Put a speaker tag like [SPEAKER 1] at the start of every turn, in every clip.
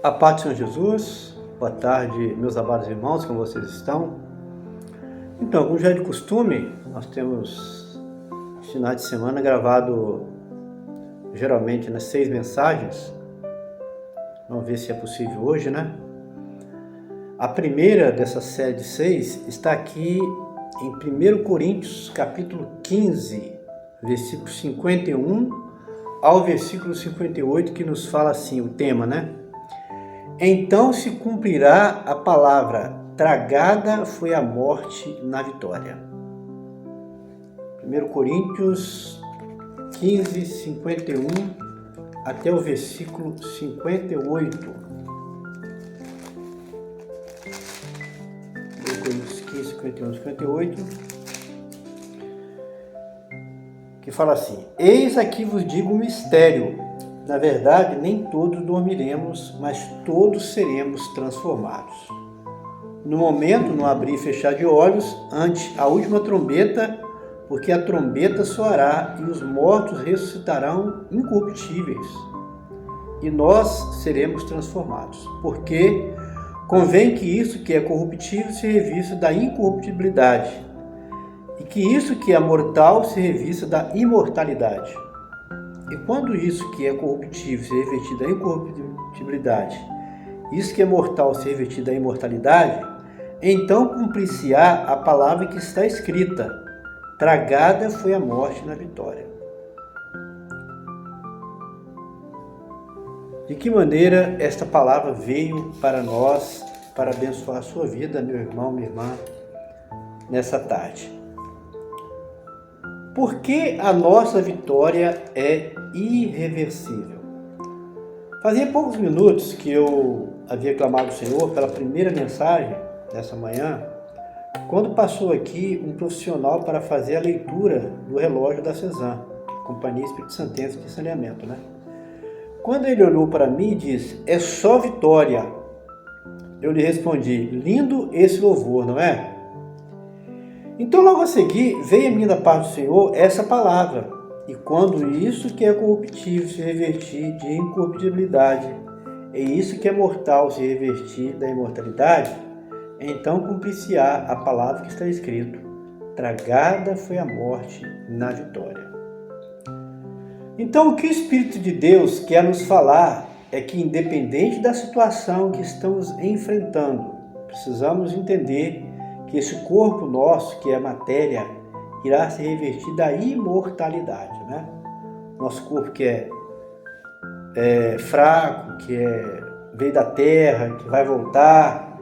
[SPEAKER 1] A paz do Senhor Jesus, boa tarde, meus amados irmãos, como vocês estão? Então, como já é de costume, nós temos final de semana gravado geralmente nas 6 mensagens. Vamos ver se é possível hoje, né? A primeira dessa série de 6 está aqui em 1 Coríntios, capítulo 15, versículo 51 ao versículo 58, que nos fala assim, o tema, né? Então se cumprirá a palavra, tragada foi a morte na vitória. 1 Coríntios 15, 51 até o versículo 58. 1 Coríntios 15, 51, 58, que fala assim: Eis aqui vos digo um mistério. Na verdade, nem todos dormiremos, mas todos seremos transformados. No momento, no abrir e fechar de olhos, ante a última trombeta, porque a trombeta soará e os mortos ressuscitarão incorruptíveis, e nós seremos transformados. Porque convém que isso que é corruptível se revista da incorruptibilidade, e que isso que é mortal se revista da imortalidade. E quando isso que é corruptível se revestir da incorruptibilidade, isso que é mortal se revestir da imortalidade, então cumprir-se-á a palavra que está escrita: tragada foi a morte na vitória. De que maneira esta palavra veio para nós, para abençoar a sua vida, meu irmão, minha irmã, nessa tarde? Por que a nossa vitória é irreversível? Fazia poucos minutos que eu havia clamado ao Senhor pela primeira mensagem dessa manhã, quando passou aqui um profissional para fazer a leitura do relógio da CESAM, Companhia Espírito Santense de Saneamento, né? Quando ele olhou para mim e disse: é só vitória. Eu lhe respondi: lindo esse louvor, não é? Então logo a seguir veio a mim da parte do Senhor essa palavra: e quando isso que é corruptível se revestir de incorruptibilidade, e isso que é mortal se revestir da imortalidade, então cumprir-se-á a palavra que está escrito: tragada foi a morte na vitória. Então o que o Espírito de Deus quer nos falar é que, independente da situação que estamos enfrentando, precisamos entender que esse corpo nosso, que é matéria, irá se revestir da imortalidade, né? Nosso corpo que é fraco, que veio da terra, que vai voltar,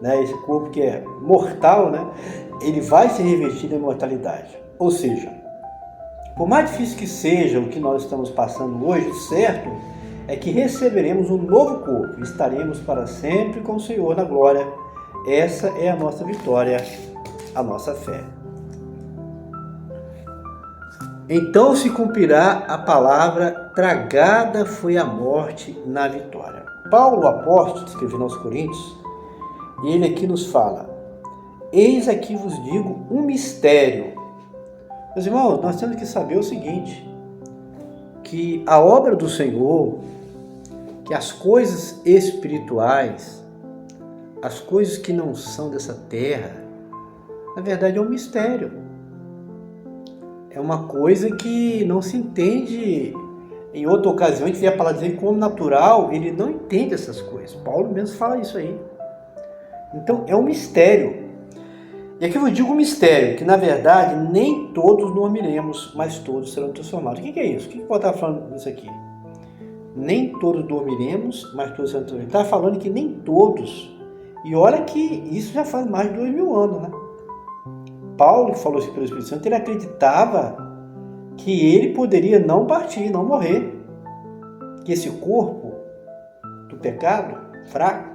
[SPEAKER 1] né? Esse corpo que é mortal, né? Ele vai se revestir da imortalidade. Ou seja, por mais difícil que seja o que nós estamos passando hoje, certo é que receberemos um novo corpo e estaremos para sempre com o Senhor na glória. Essa é a nossa vitória, a nossa fé. Então se cumprirá a palavra: tragada foi a morte na vitória. Paulo, o apóstolo, escrevendo aos Coríntios, e ele aqui nos fala: eis aqui vos digo um mistério. Meus irmãos, nós temos que saber o seguinte, que a obra do Senhor, que as coisas espirituais, as coisas que não são dessa terra, na verdade é um mistério. É uma coisa que não se entende. Em outra ocasião, a gente vê a palavra dizer como natural, ele não entende essas coisas. Paulo mesmo fala isso aí. Então, é um mistério. E aqui eu digo um mistério, que na verdade nem todos dormiremos, mas todos serão transformados. O que é isso? O que Paulo está falando nisso aqui? Nem todos dormiremos, mas todos serão transformados. Ele está falando que nem todos. E olha que isso já faz mais de 2000 anos, né? Paulo, que falou isso pelo Espírito Santo, ele acreditava que ele poderia não partir, não morrer. Que esse corpo do pecado, fraco,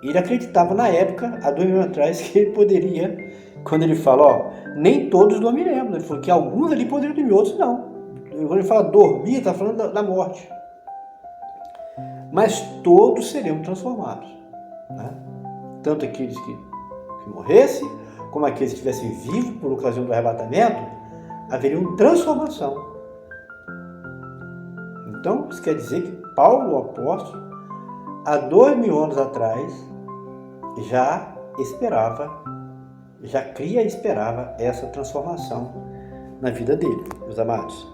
[SPEAKER 1] ele acreditava na época, há 2000 anos atrás, que ele poderia, quando ele fala, nem todos dormiremos. Ele falou que alguns ali poderiam dormir, outros não. Quando ele fala dormir, está falando da morte. Mas todos seremos transformados, né? Tanto aqueles que morressem, como aqueles que estivessem vivos por ocasião do arrebatamento, haveria uma transformação. Então, isso quer dizer que Paulo, o apóstolo, há 2000 anos atrás, já cria e esperava essa transformação na vida dele, meus amados.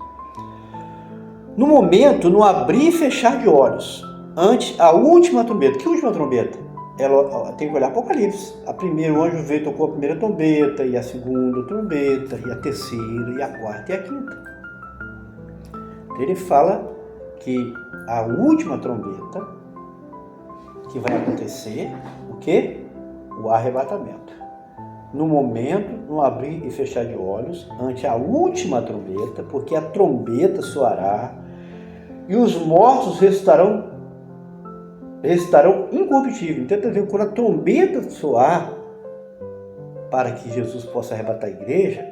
[SPEAKER 1] No momento, no abrir e fechar de olhos, ante a última trombeta. Que última trombeta? Ela tem que olhar Apocalipse. A primeira, o anjo veio, tocou a primeira trombeta, e a segunda trombeta, e a terceira, e a quarta e a quinta. Ele fala que a última trombeta, que vai acontecer, o quê? O arrebatamento. No momento, no abrir e fechar de olhos, ante a última trombeta, porque a trombeta soará, e os mortos ressuscitarão incorruptíveis. Então, quando a trombeta soar, para que Jesus possa arrebatar a igreja,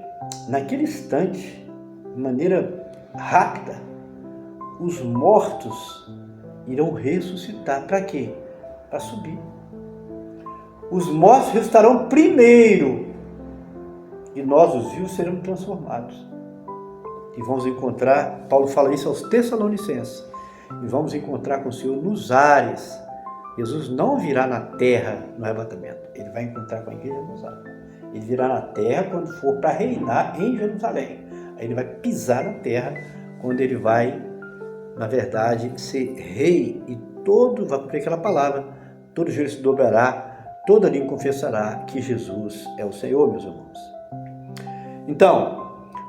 [SPEAKER 1] naquele instante, de maneira rápida, os mortos irão ressuscitar. Para quê? Para subir. Os mortos ressuscitarão primeiro, e nós, os vivos, seremos transformados. E vamos encontrar, Paulo fala isso aos Tessalonicenses, e vamos encontrar com o Senhor nos ares. Jesus não virá na terra no arrebatamento, ele vai encontrar com a igreja nos ares. Ele virá na terra quando for para reinar em Jerusalém. Aí ele vai pisar na terra quando ele vai, na verdade, ser rei, e todo, vai cumprir aquela palavra, todo joelho se dobrará, toda língua confessará que Jesus é o Senhor, meus irmãos. Então,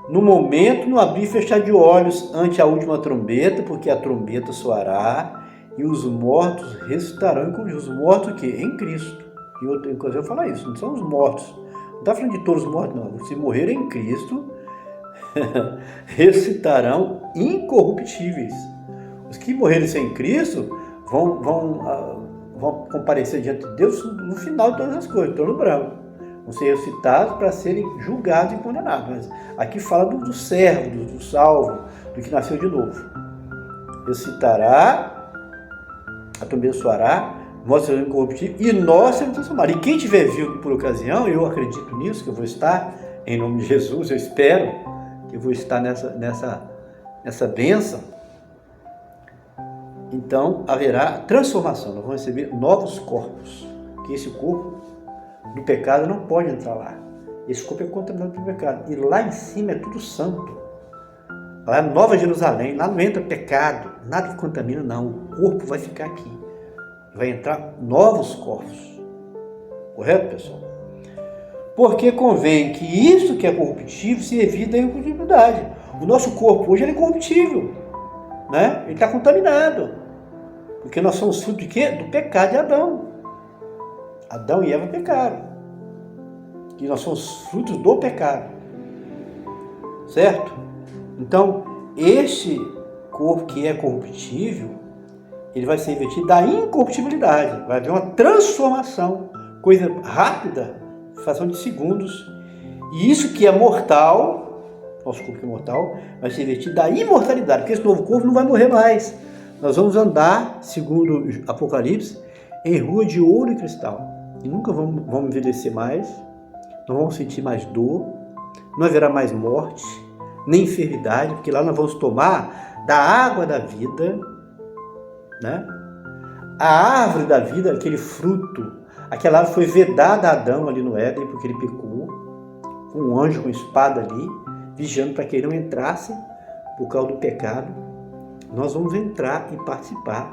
[SPEAKER 1] no momento, no abrir e fechar de olhos ante a última trombeta, porque a trombeta soará, e os mortos ressuscitarão. Os mortos o quê? Em Cristo. E outra coisa eu vou falar isso, não são os mortos. Não está falando de todos os mortos, não. Se morrerem em Cristo, ressuscitarão incorruptíveis. Os que morrerem sem Cristo vão comparecer diante de Deus no final de todas as coisas, trono branco. Vão ser ressuscitados para serem julgados e condenados. Mas aqui fala do servo, do salvo, do que nasceu de novo. Ressuscitará, a trombeta soará, mortos serão incorruptíveis, e nós seremos transformados. E quem tiver vivo por ocasião, eu acredito nisso, que eu vou estar, em nome de Jesus, eu espero que eu vou estar nessa bênção. Então haverá transformação, nós vamos receber novos corpos, que esse corpo do pecado não pode entrar lá. Esse corpo é contaminado pelo pecado. E lá em cima é tudo santo. Lá é Nova Jerusalém, lá não entra pecado, nada que contamina, não. O corpo vai ficar aqui. Vai entrar novos corpos. Correto, pessoal? Porque convém que isso que é corruptível se evite da incorruptibilidade. O nosso corpo hoje é corruptível, né? Ele está contaminado. Porque nós somos fruto de quê? Do pecado de Adão. Adão e Eva pecaram. E nós somos frutos do pecado. Certo? Então, este corpo que é corruptível, ele vai ser revestido da incorruptibilidade. Vai haver uma transformação, coisa rápida, fração de segundos. E isso que é mortal, nosso corpo que é mortal, vai ser revestido da imortalidade, porque esse novo corpo não vai morrer mais. Nós vamos andar, segundo Apocalipse, em rua de ouro e cristal. E nunca vamos envelhecer mais, não vamos sentir mais dor, não haverá mais morte, nem enfermidade, porque lá nós vamos tomar da água da vida, né? A árvore da vida, aquele fruto, aquela árvore foi vedada a Adão ali no Éden, porque ele pecou, com um anjo com espada ali, vigiando para que ele não entrasse por causa do pecado. Nós vamos entrar e participar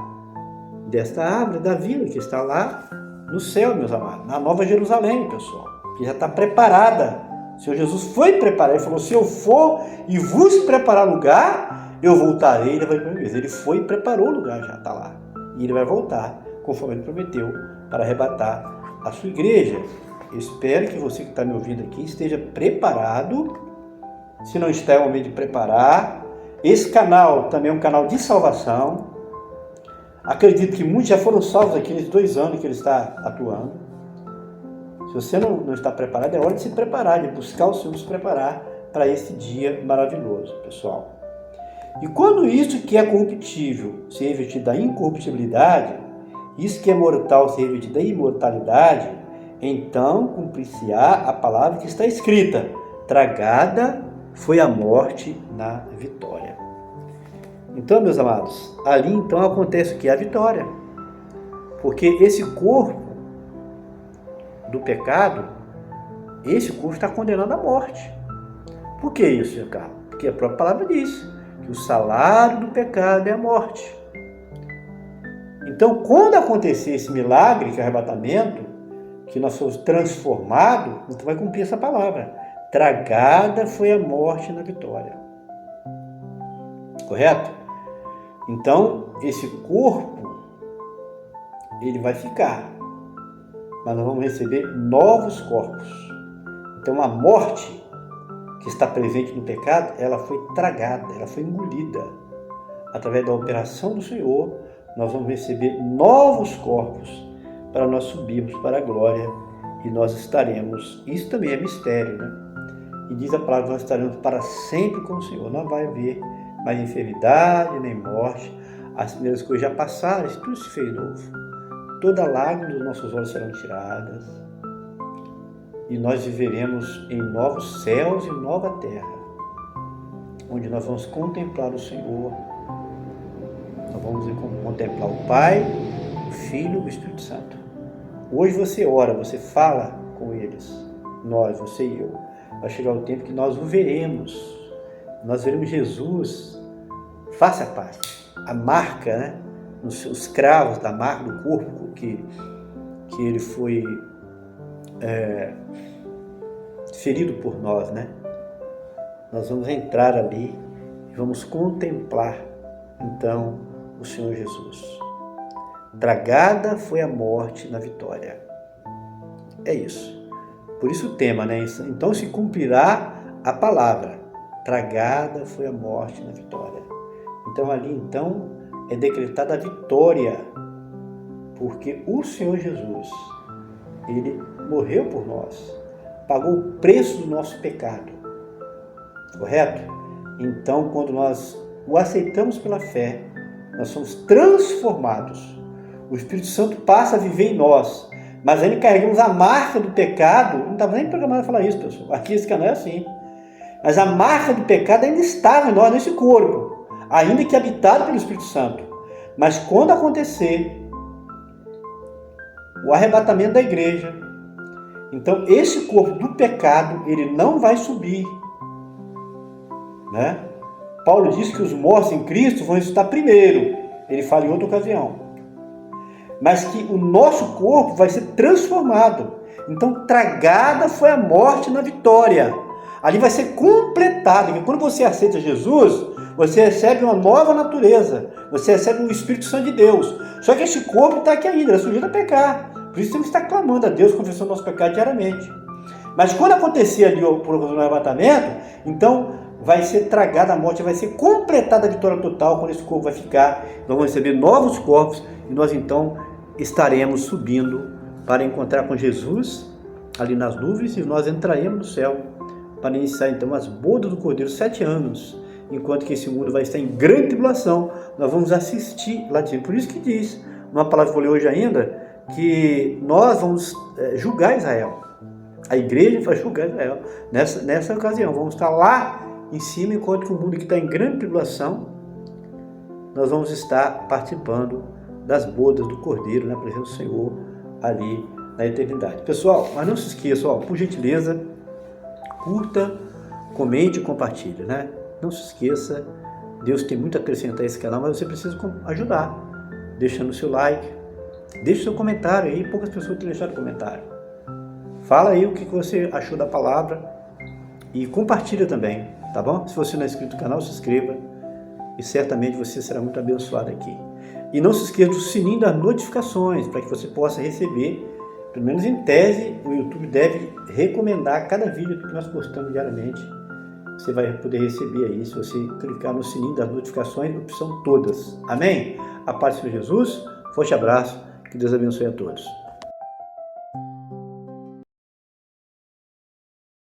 [SPEAKER 1] desta árvore da vida que está lá no céu, meus amados, na Nova Jerusalém, pessoal, que já está preparada. O Senhor Jesus foi preparar, ele falou, se eu for e vos preparar lugar, eu voltarei. Ele foi e preparou o lugar, já está lá. E ele vai voltar, conforme ele prometeu, para arrebatar a sua igreja. Eu espero que você que está me ouvindo aqui esteja preparado. Se não está, é o momento de preparar. Esse canal também é um canal de salvação. Acredito que muitos já foram salvos aqui nesses 2 anos que ele está atuando. Se você não está preparado, é hora de se preparar, de buscar o Senhor se preparar para esse dia maravilhoso, pessoal. E quando isso que é corruptível se revestir da incorruptibilidade, isso que é mortal se revestir da imortalidade, então cumprir-se-á a palavra que está escrita: tragada foi a morte na vitória. Então, meus amados, ali então acontece o que? A vitória. Porque esse corpo do pecado, esse corpo está condenado à morte. Por que isso, Carlos? Porque a própria palavra diz que o salário do pecado é a morte. Então, quando acontecer esse milagre, que é o arrebatamento, que nós somos transformados, então vai cumprir essa palavra. Tragada foi a morte na vitória. Correto? Então, esse corpo, ele vai ficar. Mas nós vamos receber novos corpos. Então, a morte que está presente no pecado, ela foi tragada, ela foi engolida. Através da operação do Senhor, nós vamos receber novos corpos para nós subirmos para a glória e nós estaremos, isso também é mistério, né? E diz a palavra que nós estaremos para sempre com o Senhor. Não vai haver mais enfermidade, nem morte. As primeiras coisas já passaram, isso tudo se fez novo. Toda lágrima dos nossos olhos serão tiradas. E nós viveremos em novos céus e nova terra, onde nós vamos contemplar o Senhor. Nós vamos contemplar o Pai, o Filho e o Espírito Santo. Hoje você ora, você fala com eles, nós, você e eu. Vai chegar o tempo que nós o veremos. Nós veremos Jesus face a face. A marca, né? Os cravos da marca do corpo que ele foi ferido por nós, né? Nós vamos entrar ali e vamos contemplar, então, o Senhor Jesus. Tragada foi a morte na vitória. É isso. Por isso o tema, né? Então se cumprirá a palavra. Tragada foi a morte na vitória. Então ali, então, é decretada a vitória. Porque o Senhor Jesus, Ele morreu por nós. Pagou o preço do nosso pecado. Correto? Então, quando nós o aceitamos pela fé, nós somos transformados. O Espírito Santo passa a viver em nós. Mas ainda carregamos a marca do pecado. Não estava nem programado a falar isso, pessoal. Aqui esse canal é assim. Mas a marca do pecado ainda estava em nós, nesse corpo. Ainda que habitado pelo Espírito Santo. Mas quando acontecer o arrebatamento da igreja, então esse corpo do pecado, ele não vai subir. Né? Paulo diz que os mortos em Cristo vão ressuscitar primeiro. Ele fala em outra ocasião. Mas que o nosso corpo vai ser transformado. Então, tragada foi a morte na vitória. Ali vai ser completado. E quando você aceita Jesus, você recebe uma nova natureza. Você recebe o Espírito Santo de Deus. Só que esse corpo está aqui ainda, é sujeito a pecar. Por isso temos que estar clamando a Deus, confessando nosso pecado diariamente. Mas quando acontecer ali o arrebatamento, então vai ser tragada a morte, vai ser completada a vitória total quando esse corpo vai ficar. Nós vamos receber novos corpos e nós então estaremos subindo para encontrar com Jesus ali nas nuvens e nós entraremos no céu para iniciar então as bodas do Cordeiro 7 anos. Enquanto que esse mundo vai estar em grande tribulação, nós vamos assistir lá dentro. Por isso que diz, numa palavra que eu vou ler hoje ainda, que nós vamos julgar Israel. A igreja vai julgar Israel. Nessa ocasião, vamos estar lá em cima, enquanto que o mundo que está em grande tribulação, nós vamos estar participando das bodas do Cordeiro, na presença do Senhor, ali na eternidade. Pessoal, mas não se esqueça, por gentileza, curta, comente e compartilhe, né? Não se esqueça, Deus tem muito a acrescentar a esse canal, mas você precisa ajudar, deixando o seu like, deixe seu comentário aí, poucas pessoas têm deixado comentário. Fala aí o que você achou da palavra e compartilha também, tá bom? Se você não é inscrito no canal, se inscreva e certamente você será muito abençoado aqui. E não se esqueça do sininho das notificações, para que você possa receber, pelo menos em tese, o YouTube deve recomendar cada vídeo que nós postamos diariamente. Você vai poder receber aí, se você clicar no sininho das notificações, opção todas. Amém? A paz do Senhor Jesus, forte abraço, que Deus abençoe a todos.